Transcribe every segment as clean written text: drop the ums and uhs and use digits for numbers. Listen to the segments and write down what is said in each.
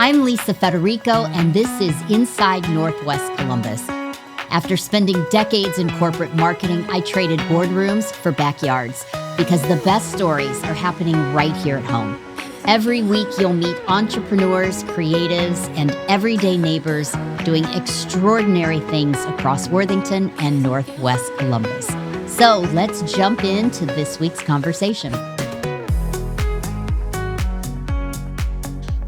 I'm Lisa Federico, and this is Inside Northwest Columbus. After spending decades in corporate marketing, I traded boardrooms for backyards because the best stories are happening right here at home. Every week, you'll meet entrepreneurs, creatives, and everyday neighbors doing extraordinary things across Worthington and Northwest Columbus. So let's jump into this week's conversation.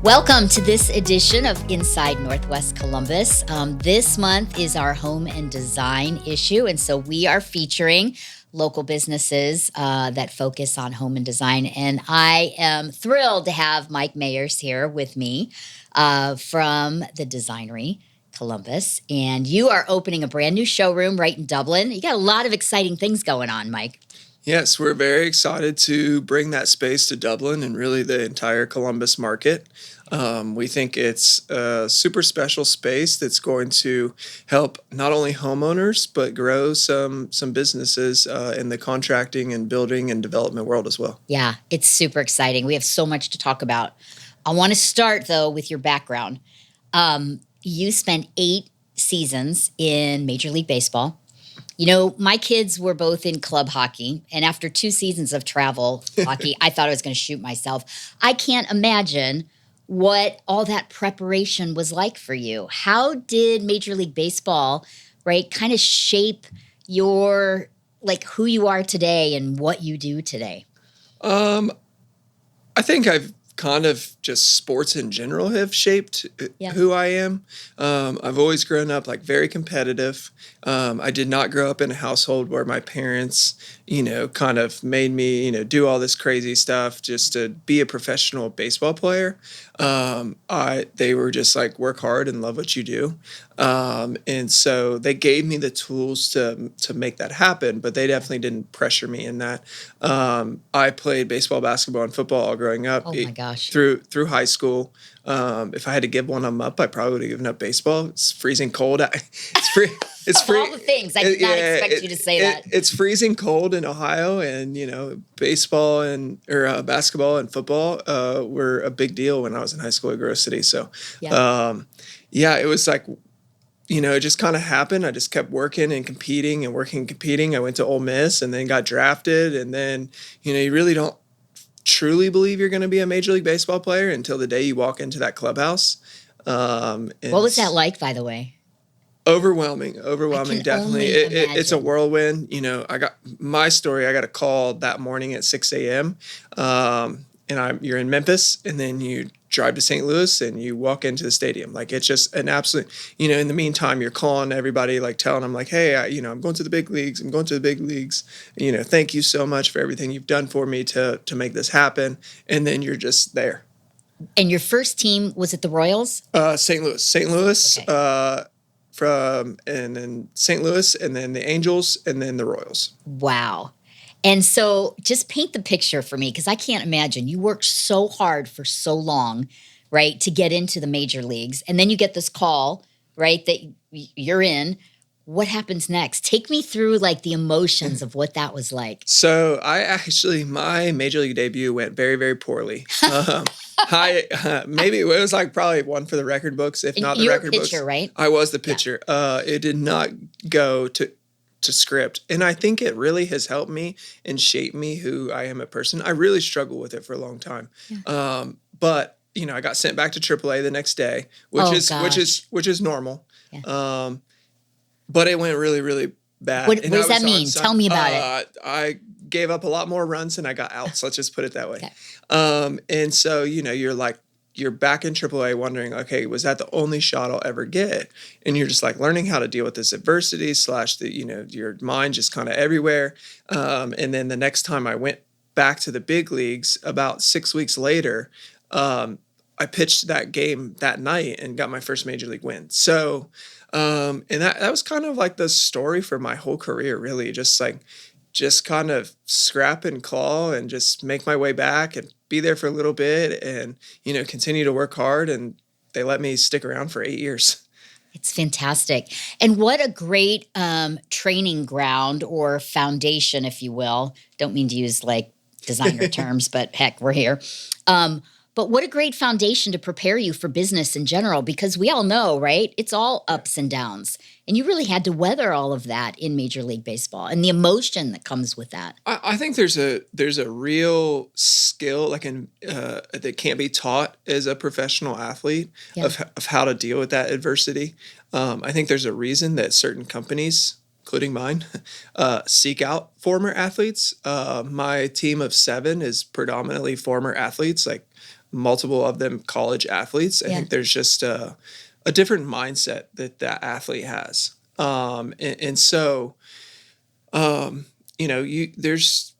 Welcome to this edition of Inside Northwest Columbus. This month is our home and design issue, and so we are featuring local businesses that focus on home and design. And I am thrilled to have Mike Mayers here with me from the Designery Columbus. And you are opening a brand new showroom right in Dublin. You got a lot of exciting things going on, Mike. Yes, we're very excited to bring that space to Dublin and really the entire Columbus market. We think it's a super special space that's going to help not only homeowners, but grow some businesses in the contracting and building and development world as well. Yeah, it's super exciting. We have so much to talk about. I want to start, though, with your background. You spent 8 seasons in Major League Baseball. You know, my kids were both in club hockey, and after 2 seasons of travel hockey, I thought I was going to shoot myself. I can't imagine what all that preparation was like for you. How did Major League Baseball, right, kind of shape your, like, who you are today and what you do today? I think I've kind of just sports in general have shaped who I am. I've always grown up like very competitive. I did not grow up in a household where my parents, kind of made me, do all this crazy stuff just to be a professional baseball player. They were just like, work hard and love what you do. And so they gave me the tools to make that happen, but they definitely didn't pressure me in that. I played baseball, basketball, and football all growing up. Oh my gosh. Through high school. If I had to give one of them up, I probably would have given up baseball. It's freezing cold. It's free. It's free. All the things. I did not expect you to say that. It's freezing cold in Ohio, and baseball or basketball and football were a big deal when I was in high school at Grove City. So, it was like, it just kind of happened. I just kept working and competing and working and competing. I went to Ole Miss and then got drafted, and then you really don't truly believe you're going to be a Major League Baseball player until the day you walk into that clubhouse. What was that like, by the way? Overwhelming, definitely. It's a whirlwind. I got a call that morning at 6 a.m. And you're in Memphis, and then you drive to St. Louis and you walk into the stadium. Like, it's just an absolute, in the meantime, you're calling everybody, like telling them like, hey, I'm going to the big leagues. I'm going to the big leagues. Thank you so much for everything you've done for me to make this happen. And then you're just there. And your first team, was it the Royals? St. Louis, okay. And then St. Louis, and then the Angels, and then the Royals. Wow. And so just paint the picture for me, because I can't imagine. You worked so hard for so long, right, to get into the major leagues. And then you get this call, right, that you're in. What happens next? Take me through like the emotions of what that was like. So my major league debut went very, very poorly. Maybe it was like probably one for the record books, if not the record books. You were a pitcher, right? I was the pitcher. Yeah. It did not go to script. And I think it really has helped me and shaped me who I am a person. I really struggled with it for a long time. Yeah. But I got sent back to AAA the next day, which is normal. Yeah. But it went really, really bad. What does that mean? Tell me about it. I gave up a lot more runs than I got outs. Let's just put it that way. Okay. And so, you're back in AAA wondering, okay, was that the only shot I'll ever get? And you're just like learning how to deal with this adversity / your mind just kind of everywhere. And then the next time I went back to the big leagues about 6 weeks later, I pitched that game that night and got my first major league win. So, and that was kind of like the story for my whole career, really, just kind of scrap and claw and just make my way back and be there for a little bit and, continue to work hard. And they let me stick around for 8 years. It's fantastic. And what a great training ground or foundation, if you will. Don't mean to use like designer terms, but heck, we're here. But what a great foundation to prepare you for business in general, because we all know, right? It's all ups and downs. And you really had to weather all of that in Major League Baseball and the emotion that comes with that. I think there's a real skill that can't be taught as a professional athlete Yeah. of how to deal with that adversity. I think there's a reason that certain companies, including mine, seek out former athletes. My team of 7 is predominantly former athletes, like multiple of them college athletes. I think there's just a different mindset that athlete has. And so, there's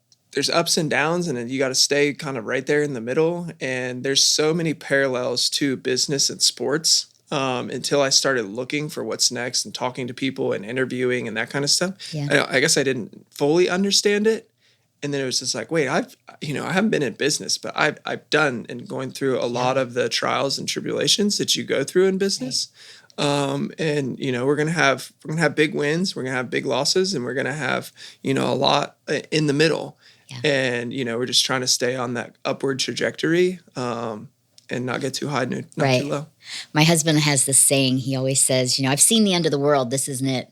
ups and downs, and then you got to stay kind of right there in the middle. And there's so many parallels to business and sports. Until I started looking for what's next and talking to people and interviewing and that kind of stuff. Yeah. I guess I didn't fully understand it. And then it was just like, wait, I haven't been in business, but I've done and going through a lot of the trials and tribulations that you go through in business. And we're gonna have big wins, we're gonna have big losses, and we're gonna have a lot in the middle. Yeah. And we're just trying to stay on that upward trajectory, and not get too high, not too low. My husband has this saying. He always says, I've seen the end of the world. This isn't it.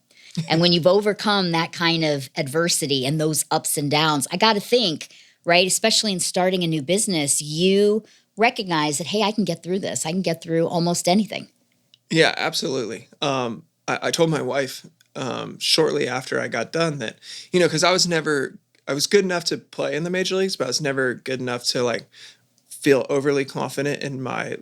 And when you've overcome that kind of adversity and those ups and downs, I got to think, right, especially in starting a new business, you recognize that, hey, I can get through this. I can get through almost anything. Yeah, absolutely. I told my wife shortly after I got done that, because I was good enough to play in the major leagues, but I was never good enough to feel overly confident in my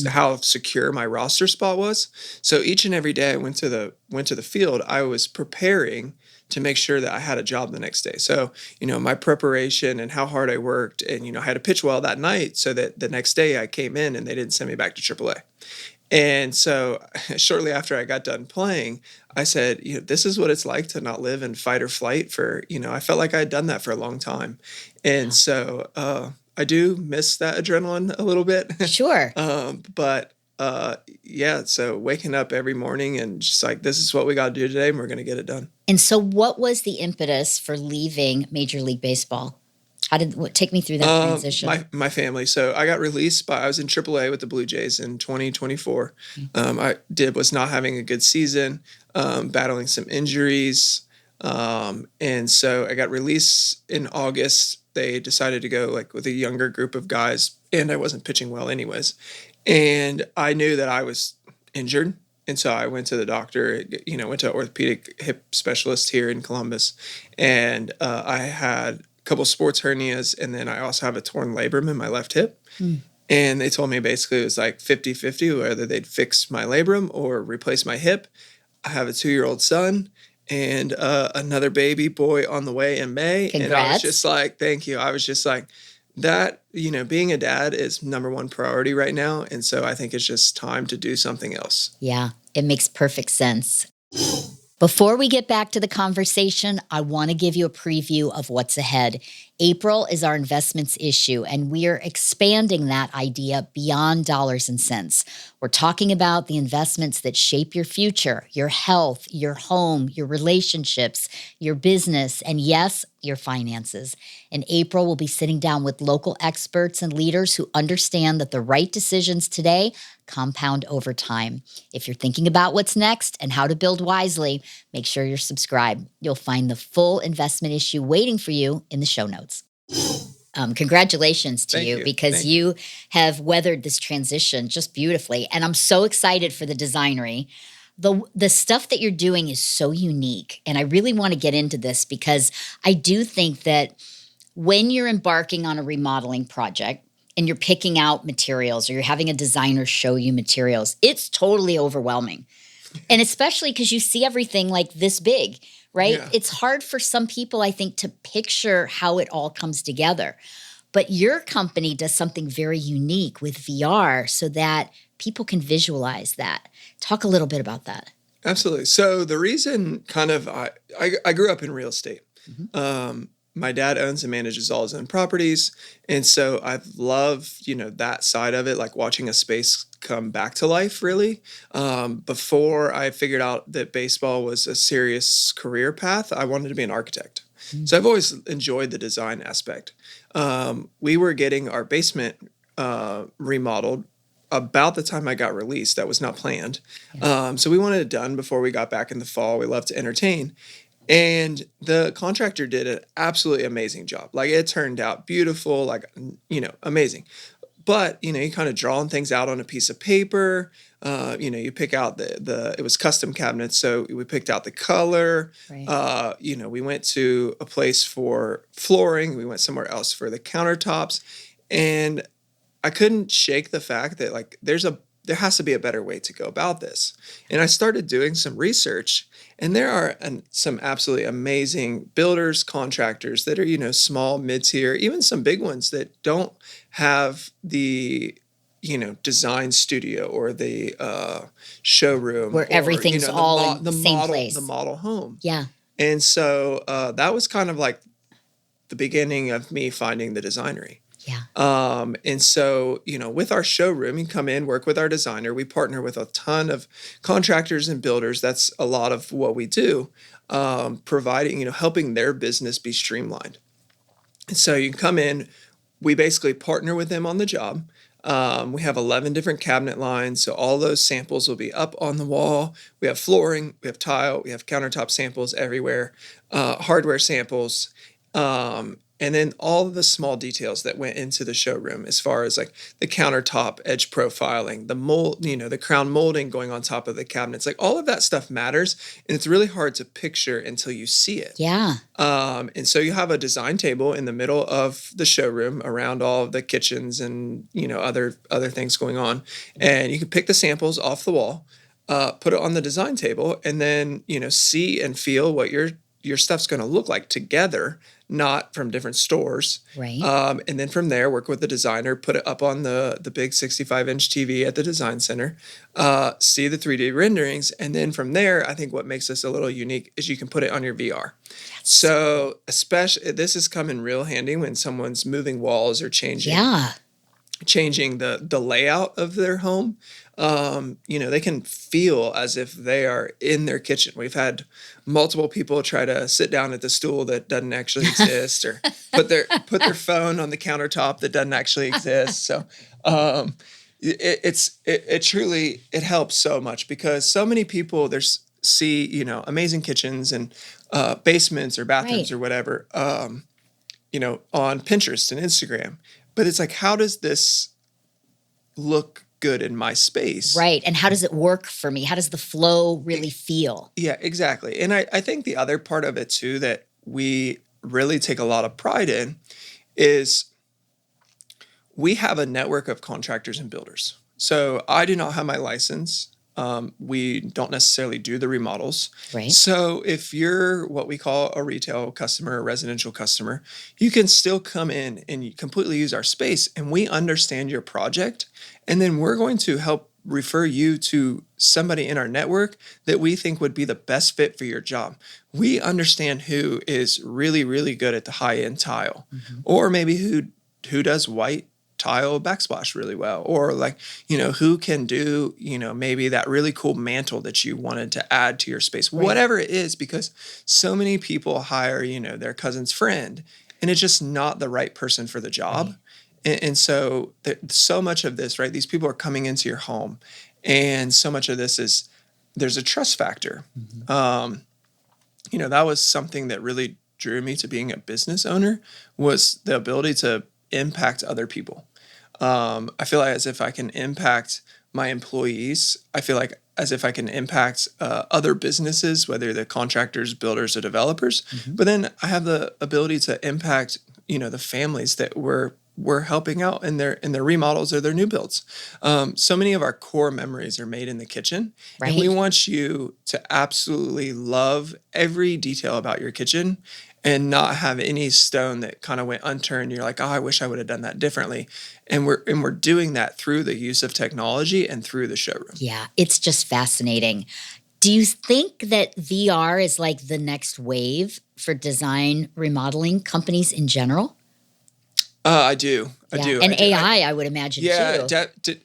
how secure my roster spot was. So each and every day I went to the field, I was preparing to make sure that I had a job the next day. So, my preparation and how hard I worked, and I had to pitch well that night so that the next day I came in and they didn't send me back to AAA. And so shortly after I got done playing, I said, this is what it's like to not live in fight or flight for, I felt like I had done that for a long time. And so I do miss that adrenaline a little bit. Sure. So waking up every morning and just like, this is what we got to do today, and we're going to get it done. And so what was the impetus for leaving Major League Baseball? Take me through that transition? My family. So I got released I was in AAA with the Blue Jays in 2024. I was not having a good season, battling some injuries. And so I got released in August. They decided to go with a younger group of guys, and I wasn't pitching well anyways. And I knew that I was injured. And so I went to the doctor, went to an orthopedic hip specialist here in Columbus. And I had couple sports hernias, and then I also have a torn labrum in my left hip. And they told me basically it was 50-50 whether they'd fix my labrum or replace my hip. I have a 2-year-old son and another baby boy on the way in May. Congrats. And I was just like, thank you. I was just like, that, being a dad is number one priority right now. And so I think it's just time to do something else. Yeah, it makes perfect sense. Before we get back to the conversation, I want to give you a preview of what's ahead. April is our investments issue, and we are expanding that idea beyond dollars and cents. We're talking about the investments that shape your future, your health, your home, your relationships, your business, and yes, your finances. In April, we'll be sitting down with local experts and leaders who understand that the right decisions today compound over time. If you're thinking about what's next and how to build wisely, make sure you're subscribed. You'll find the full investment issue waiting for you in the show notes. Congratulations to you, because you have weathered this transition just beautifully. And I'm so excited for the Designery. The stuff that you're doing is so unique. And I really want to get into this because I do think that when you're embarking on a remodeling project and you're picking out materials or you're having a designer show you materials, it's totally overwhelming. And especially because you see everything like this big, right? Yeah. It's hard for some people, I think, to picture how it all comes together. But your company does something very unique with VR so that people can visualize that. Talk a little bit about that. Absolutely. So the reason I grew up in real estate. Mm-hmm. My dad owns and manages all his own properties. And so I love, that side of it, like watching a space come back to life, really. Before I figured out that baseball was a serious career path, I wanted to be an architect. Mm-hmm. So I've always enjoyed the design aspect. We were getting our basement remodeled about the time I got released. That was not planned. So we wanted it done before we got back in the fall. We love to entertain. And the contractor did an absolutely amazing job. Like, it turned out beautiful, like, amazing. But, you kind of drawing things out on a piece of paper. You pick out it was custom cabinets. So we picked out the color. Right. We went to a place for flooring. We went somewhere else for the countertops. And I couldn't shake the fact that, like, there has to be a better way to go about this. And I started doing some research, and there are some absolutely amazing builders, contractors that are, small, mid-tier, even some big ones that don't have the, design studio or the showroom Where or, everything's all in the same model, place. the model home. Yeah. And so that was kind of like the beginning of me finding the Designery. Yeah. And so, with our showroom, you come in, work with our designer. We partner with a ton of contractors and builders. That's a lot of what we do, providing, helping their business be streamlined. And so you come in, we basically partner with them on the job. We have 11 different cabinet lines. So all those samples will be up on the wall. We have flooring, we have tile, we have countertop samples everywhere, hardware samples. And then all of the small details that went into the showroom, as far as like the countertop edge profiling, the mold, the crown molding going on top of the cabinets, like all of that stuff matters. And it's really hard to picture until you see it. Yeah. And so you have a design table in the middle of the showroom around all of the kitchens and, other things going on. And you can pick the samples off the wall, put it on the design table, and then, see and feel what your stuff's going to look like together, not from different stores. Right. And then from there, work with the designer, put it up on the big 65-inch TV at the design center, see the 3D renderings. And then from there, I think what makes us a little unique is you can put it on your VR. So especially, this is coming real handy when someone's moving walls or changing the layout of their home. They can feel as if they are in their kitchen. We've had multiple people try to sit down at the stool that doesn't actually exist, or put their phone on the countertop that doesn't actually exist. So it truly helps so much, because so many people see amazing kitchens and basements or bathrooms or whatever on Pinterest and Instagram, but it's like, how does this look good in my space? Right. And how does it work for me? How does the flow really feel? Yeah, exactly. And I think the other part of it too that we really take a lot of pride in is we have a network of contractors and builders. So I do not have my license. We don't necessarily do the remodels. Right. So if you're what we call a retail customer, a residential customer, you can still come in and you completely use our space, and we understand your project. And then we're going to help refer you to somebody in our network that we think would be the best fit for your job. We understand who is really, really good at the high-end tile, or maybe who does white tile backsplash really well, or like, who can do, maybe that really cool mantle that you wanted to add to your space, whatever it is, because so many people hire, their cousin's friend, and it's just not the right person for the job. And so so much of this, right, these people are coming into your home, and so much of this is, there's a trust factor. That was something that really drew me to being a business owner, was the ability to impact other people. I feel like as if I can impact my employees, I feel like as if I can impact other businesses, whether they're contractors, builders, or developers. But then I have the ability to impact, the families that we're helping out in their remodels or their new builds. So many of our core memories are made in the kitchen. Right. And we want you to absolutely love every detail about your kitchen and not have any stone that kind of went unturned. You're like, oh, I wish I would have done that differently. And we're doing that through the use of technology and through the showroom. Yeah, it's just fascinating. Do you think that VR is like the next wave for design remodeling companies in general? I do. I do. And AI, I would imagine, too.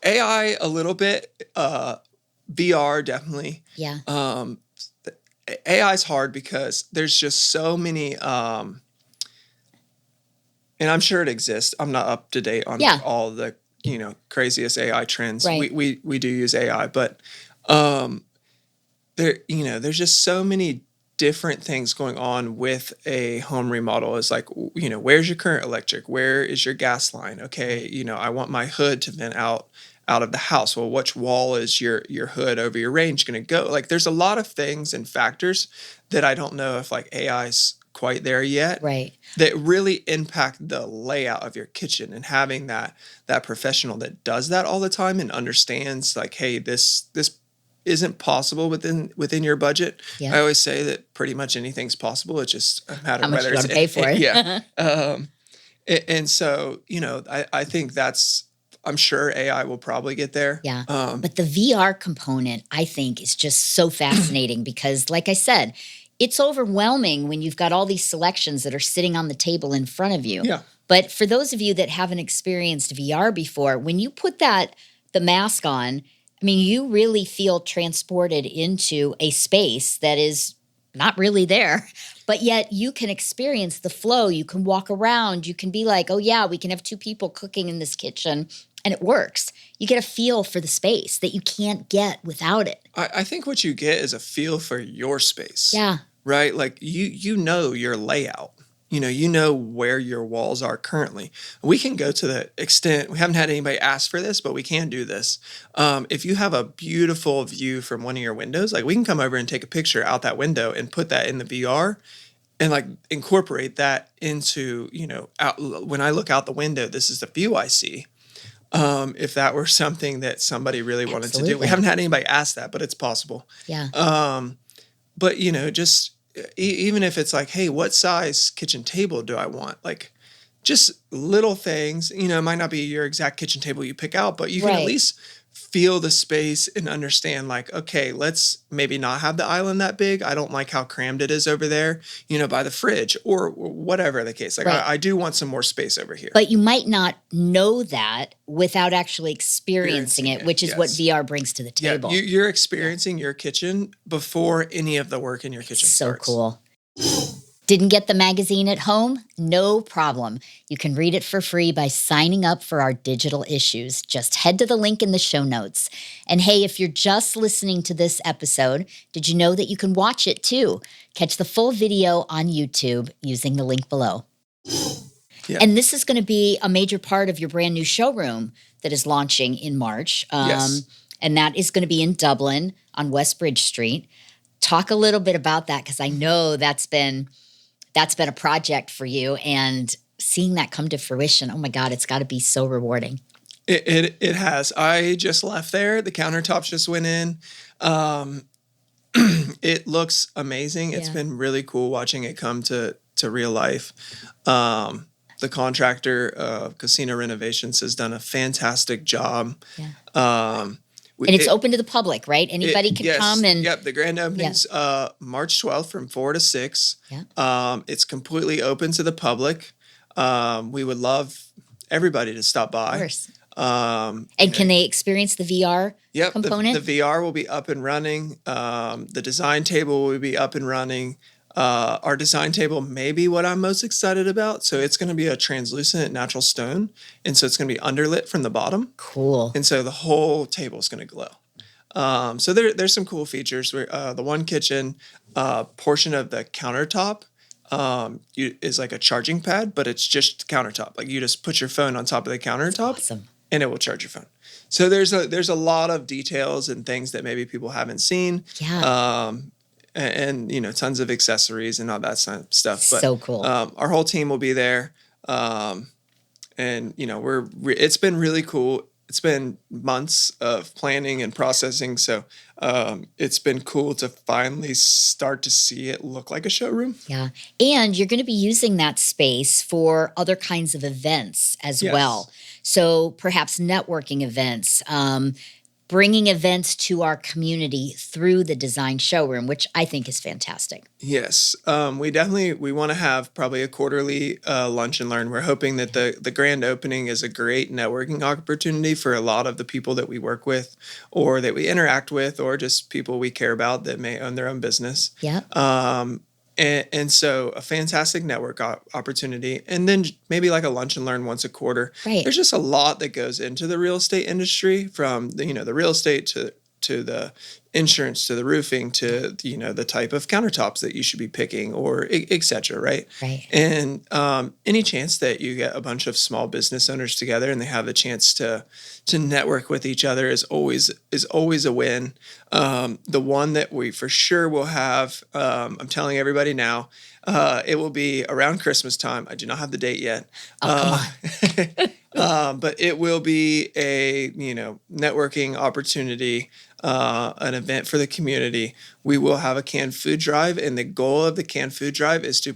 AI a little bit. VR definitely. Yeah. AI is hard because there's just so many and I'm sure it exists. I'm not up to date on Yeah. all the, craziest AI trends. Right. We do use AI, but um, there's just so many different things going on with a home remodel. Is like, where's your current electric? Where is your gas line? Okay, I want my hood to vent out of the house. Well, which wall is your hood over your range going to go? Like, there's a lot of things and factors that I don't know if like AI's quite there yet, Right. that really impact the layout of your kitchen, and having that professional that does that all the time and understands like, hey, this isn't possible within your budget. Yeah. I always say that pretty much anything's possible. It's just a matter How of much whether you it's want to pay for it. yeah. And so, I think I'm sure AI will probably get there. Yeah. But the VR component, I think, is just so fascinating because, like I said, it's overwhelming when you've got all these selections that are sitting on the table in front of you. Yeah. But for those of you that haven't experienced VR before, when you put the mask on, I mean, you really feel transported into a space that is not really there, but yet you can experience the flow. You can walk around. You can be like, oh, yeah, we can have 2 people cooking in this kitchen, and it works. You get a feel for the space that you can't get without it. I think what you get is a feel for your space. Yeah. Right? Like you know your layout. You know where your walls are currently. We can go to the extent, we haven't had anybody ask for this, but we can do this. If you have a beautiful view from one of your windows, like we can come over and take a picture out that window and put that in the VR and like incorporate that into, when I look out the window, this is the view I see. If that were something that somebody really wanted to do. We haven't had anybody ask that, but it's possible. Yeah. But just even if it's like, hey, what size kitchen table do I want? Like, just little things. It might not be your exact kitchen table you pick out, but you can at least feel the space and understand like, okay, let's maybe not have the island that big. I don't like how crammed it is over there, by the fridge or whatever the case. Like, I do want some more space over here. But you might not know that without actually experiencing it, which is what VR brings to the table. Yeah, you're experiencing your kitchen before any of the work in your kitchen starts. So cool. Didn't get the magazine at home? No problem. You can read it for free by signing up for our digital issues. Just head to the link in the show notes. And hey, if you're just listening to this episode, did you know that you can watch it too? Catch the full video on YouTube using the link below. Yeah. And this is going to be a major part of your brand new showroom that is launching in March. Yes. And that is going to be in Dublin on West Bridge Street. Talk a little bit about that, because I know that's been a project for you, and seeing that come to fruition, oh my God, it's got to be so rewarding. It has. I just left there. The countertops just went in. It looks amazing. It's been really cool watching it come to real life. The contractor, Casino Renovations, has done a fantastic job. Yeah. And it's open to the public, right? Anybody can come and... Yep, the grand opening's March 12th from 4 to 6. Yeah. It's completely open to the public. We would love everybody to stop by. Of course. And can they experience the VR component? The VR will be up and running. The design table will be up and running. Our design table may be what I'm most excited about. So it's going to be a translucent natural stone. And so it's going to be underlit from the bottom. Cool. And so the whole table is going to glow. So there's some cool features. The one kitchen portion of the countertop is like a charging pad, but it's just countertop. Like you just put your phone on top of the countertop. Awesome. And it will charge your phone. So there's a lot of details and things that maybe people haven't seen. Yeah. And tons of accessories and all that stuff. But, so cool. Our whole team will be there, and it's been really cool. It's been months of planning and processing, so it's been cool to finally start to see it look like a showroom. Yeah, and you're going to be using that space for other kinds of events as well. So perhaps networking events. Bringing events to our community through the design showroom, which I think is fantastic. Yes. We want to have probably a quarterly lunch and learn. We're hoping that the grand opening is a great networking opportunity for a lot of the people that we work with or that we interact with, or just people we care about that may own their own business. Yeah. And so a fantastic network opportunity, and then maybe like a lunch and learn once a quarter. Right. There's just a lot that goes into the real estate industry, from the real estate to the insurance, to the roofing, to the type of countertops that you should be picking, or et cetera, right? Right. And any chance that you get a bunch of small business owners together and they have a chance to network with each other is always a win. The one that we for sure will have, I'm telling everybody now, it will be around Christmas time. I do not have the date yet. Oh, come on. But it will be a networking opportunity, an event for the community. We will have a canned food drive, and the goal of the canned food drive is to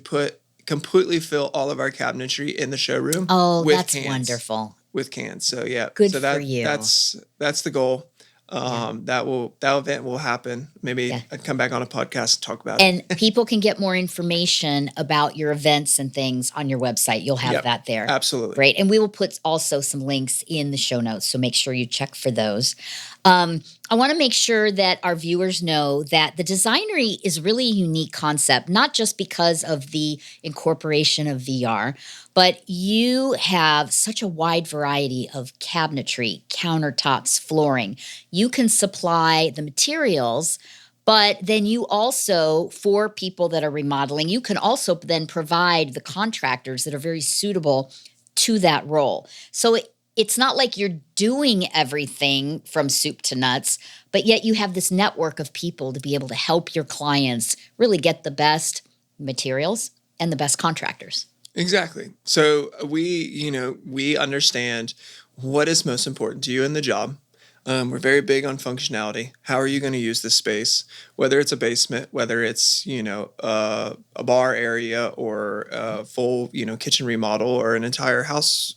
completely fill all of our cabinetry in the showroom. Oh, with that's cans, wonderful. with cans. So yeah, Good so for you. that's the goal. That event will happen. Maybe I'd come back on a podcast and talk about it. And people can get more information about your events and things on your website. You'll have that there. Absolutely. Great. And we will put also some links in the show notes, so make sure you check for those. I want to make sure that our viewers know that the Designery is really a unique concept, not just because of the incorporation of VR, but you have such a wide variety of cabinetry, countertops, flooring. You can supply the materials, but then you also, for people that are remodeling, you can also then provide the contractors that are very suitable to that role. So it's not like you're doing everything from soup to nuts, but yet you have this network of people to be able to help your clients really get the best materials and the best contractors. Exactly. So we understand what is most important to you in the job. We're very big on functionality. How are you going to use this space? Whether it's a basement, whether it's a bar area, or a full kitchen remodel, or an entire house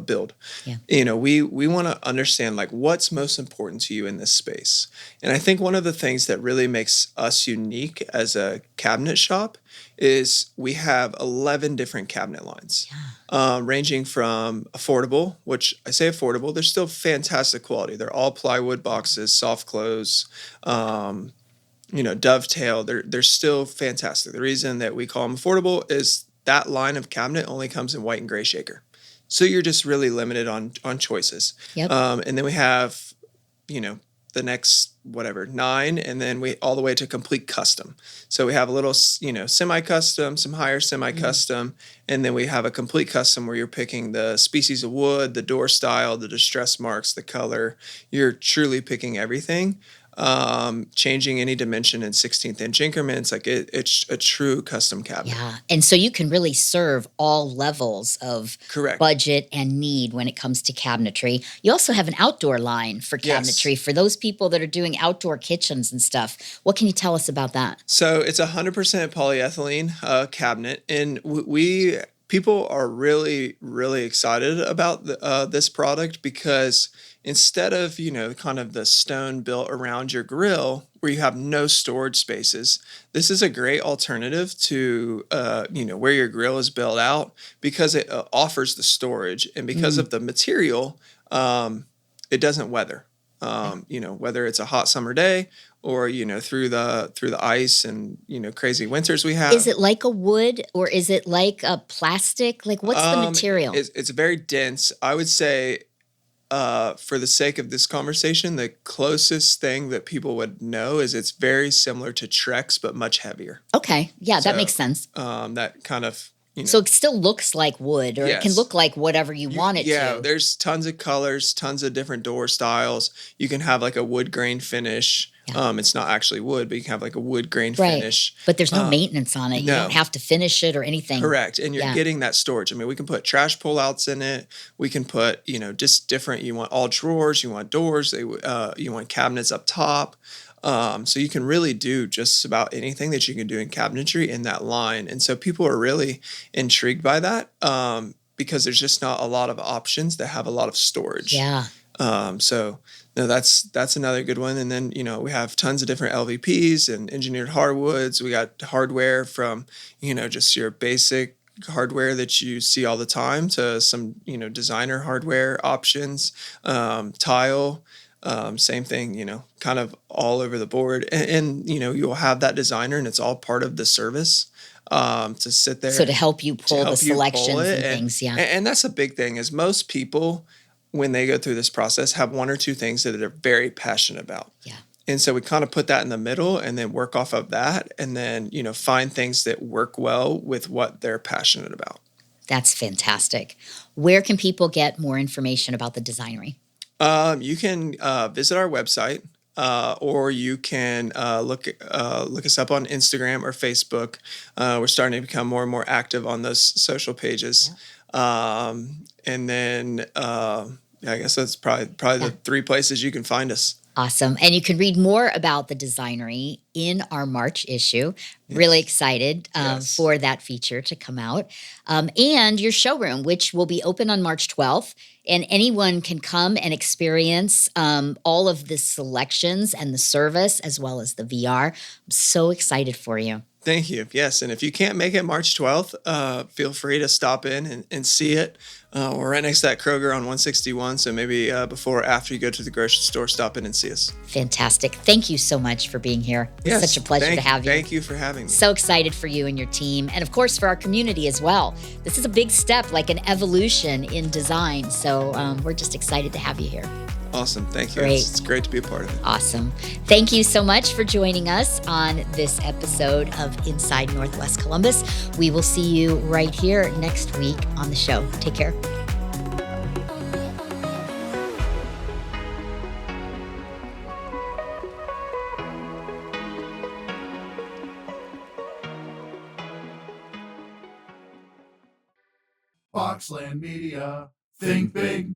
build. Yeah. We want to understand like what's most important to you in this space. And I think one of the things that really makes us unique as a cabinet shop is we have 11 different cabinet lines, ranging from affordable, which I say affordable, they're still fantastic quality. They're all plywood boxes, soft close, dovetail. They're still fantastic. The reason that we call them affordable is that line of cabinet only comes in white and gray shaker. So you're just really limited on choices. Yep. And then we have, the next 9, and then we all the way to complete custom. So we have a little, semi-custom, some higher semi-custom, and then we have a complete custom where you're picking the species of wood, the door style, the distress marks, the color. You're truly picking everything. Changing any dimension in 16th inch increments, like it's a true custom cabinet. Yeah. And so you can really serve all levels of Correct. budget and need when it comes to cabinetry. You also have an outdoor line for cabinetry for those people that are doing outdoor kitchens and stuff. What can you tell us about that? So it's 100% polyethylene cabinet, and people are really, really excited about this product, because instead of, kind of the stone built around your grill where you have no storage spaces, this is a great alternative to, where your grill is built out, because it offers the storage, and because of the material, it doesn't weather. Whether it's a hot summer day or, through the ice and, crazy winters we have. Is it like a wood, or is it like a plastic? Like, what's the material? It's very dense. I would say, for the sake of this conversation, the closest thing that people would know is it's very similar to Trex, but much heavier. Okay. Yeah, that makes sense. That kind of, So it still looks like wood, or it can look like whatever you want it to. Yeah, there's tons of colors, tons of different door styles. You can have like a wood grain finish. Yeah. It's not actually wood, but you can have like a wood grain finish. But there's no maintenance on it. You don't have to finish it or anything. Correct. And you're getting that storage. I mean, we can put trash pullouts in it. We can put, just different, you want all drawers, you want doors, you want cabinets up top. So you can really do just about anything that you can do in cabinetry in that line. And so people are really intrigued by that, because there's just not a lot of options that have a lot of storage. Yeah. So no, that's another good one. And then, we have tons of different LVPs and engineered hardwoods. We got hardware from, just your basic hardware that you see all the time to some, designer hardware options, tile. Same thing, kind of all over the board. And you'll have that designer, and it's all part of the service, to sit there So to help you to pull the help you pull selections it. and And, things, yeah. and, and that's a big thing is most people, when they go through this process, have one or two things that they're very passionate about. Yeah. And so we kind of put that in the middle and then work off of that and then, find things that work well with what they're passionate about. That's fantastic. Where can people get more information about the Designery? You can visit our website, or you can look us up on Instagram or Facebook. We're starting to become more and more active on those social pages. And then yeah, I guess that's probably Yeah. the three places you can find us. Awesome. And you can read more about the Designery in our March issue. Really excited Yes. for that feature to come out. And your showroom, which will be open on March 12th. And anyone can come and experience all of the selections and the service as well as the VR. I'm so excited for you. Thank you. Yes, and if you can't make it March 12th, feel free to stop in and see it. We're right next to that Kroger on 161, so maybe before or after you go to the grocery store, stop in and see us. Fantastic. Thank you so much for being here. It's Yes, such a pleasure to have you. Thank you for having me. So excited for you and your team, and of course for our community as well. This is a big step, like an evolution in design. So we're just excited to have you here. Awesome. Thank you. Great. It's great to be a part of it. Awesome. Thank you so much for joining us on this episode of Inside Northwest Columbus. We will see you right here next week on the show. Take care. Boxland Media. Think big,